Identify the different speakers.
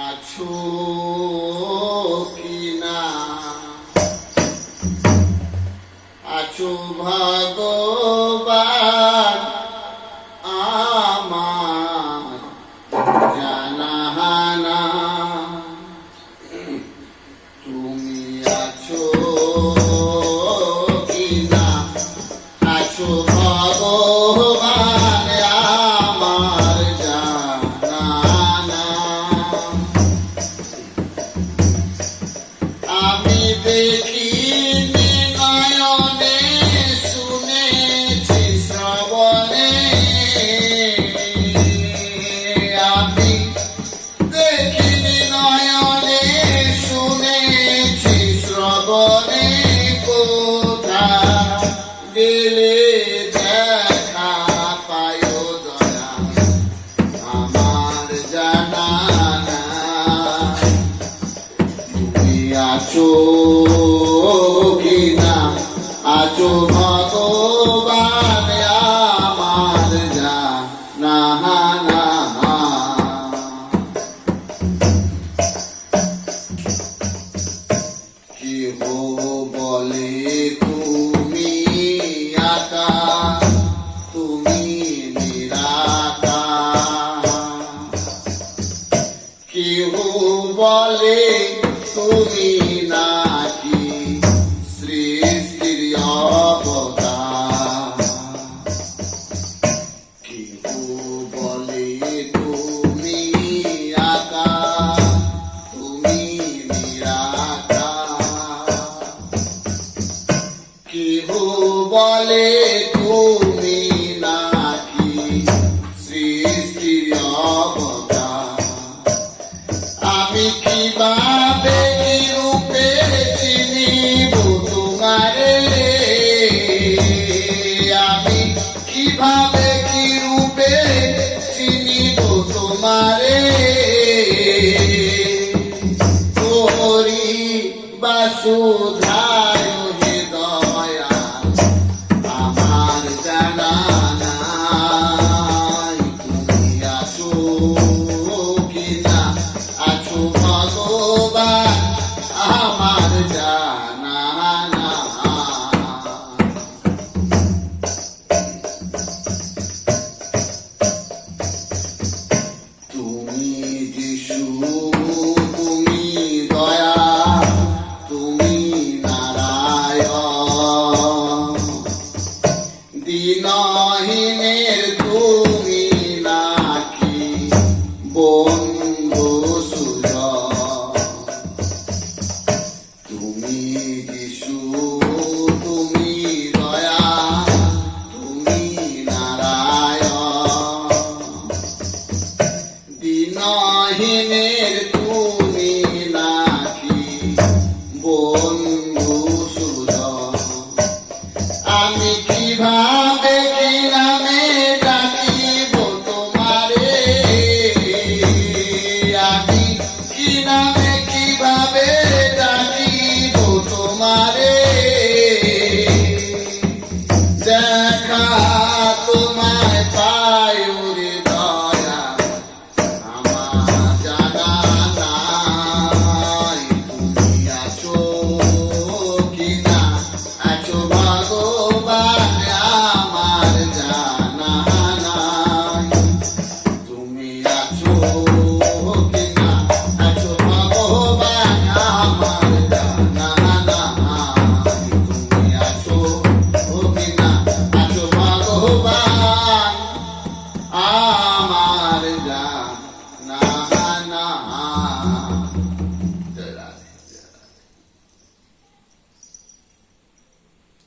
Speaker 1: আছো কি না, আছো ভগবান আমার জানা না, তুমি আছো কি না, আছো ভগবান আমার জানা না। আমি দেখিনি নয়নে, শুনেছি শ্রবণে, আমি দেখিনি নয়নে, শুনেছি শ্রবণে, কোথা গেলে দেখা পায় দয়া আমার জানা না, তুমি আছো কি না, আছো ভগবান আমার জানা না। কেহ বলে তুমি আকাশ, তুমি নিরাকার, কেহ বলে তুমি নাকি সৃষ্টির অবতার, কেহ বলে তুমি আকাশ, তুমি নিরাকার, কেহ বলে তুমি নাকি সৃষ্টির অবতার। আমি কিভাবে কি রূপে চিনিব তোমারে, আমি কিভাবে কি রূপে চিনিব তোমারে, তোরি বাসুধায় হৃদয়া আমার জানা নাই, তুমি আছো কি না, আছো ভগবান আমার জানা না। তুমি যিশু, তুমি দয়া, তুমি নারায়ণ, দিনহীনের তুমি নাকি বন্ধু সুজন, তুমি যিশু, তুমি দয়া, তুমি নারায়ণ, দিনহীনের তুমি নাকি বন্ধু সুজন। আমি কিভাবে কি নামে ডাকিব তোমারে, আমি কি নামে কিভাবে ডাকিব তোমারে, দেখা তোমায় পায় রে দয়া আমার জানা নাই, তুমি আছো কি না, আছো ভগবান আমার জানা নাই, তুমি আছো কি না, আছো ভগবান আমার জানা নাই, তুমি আছো কি না, আছো ভগবান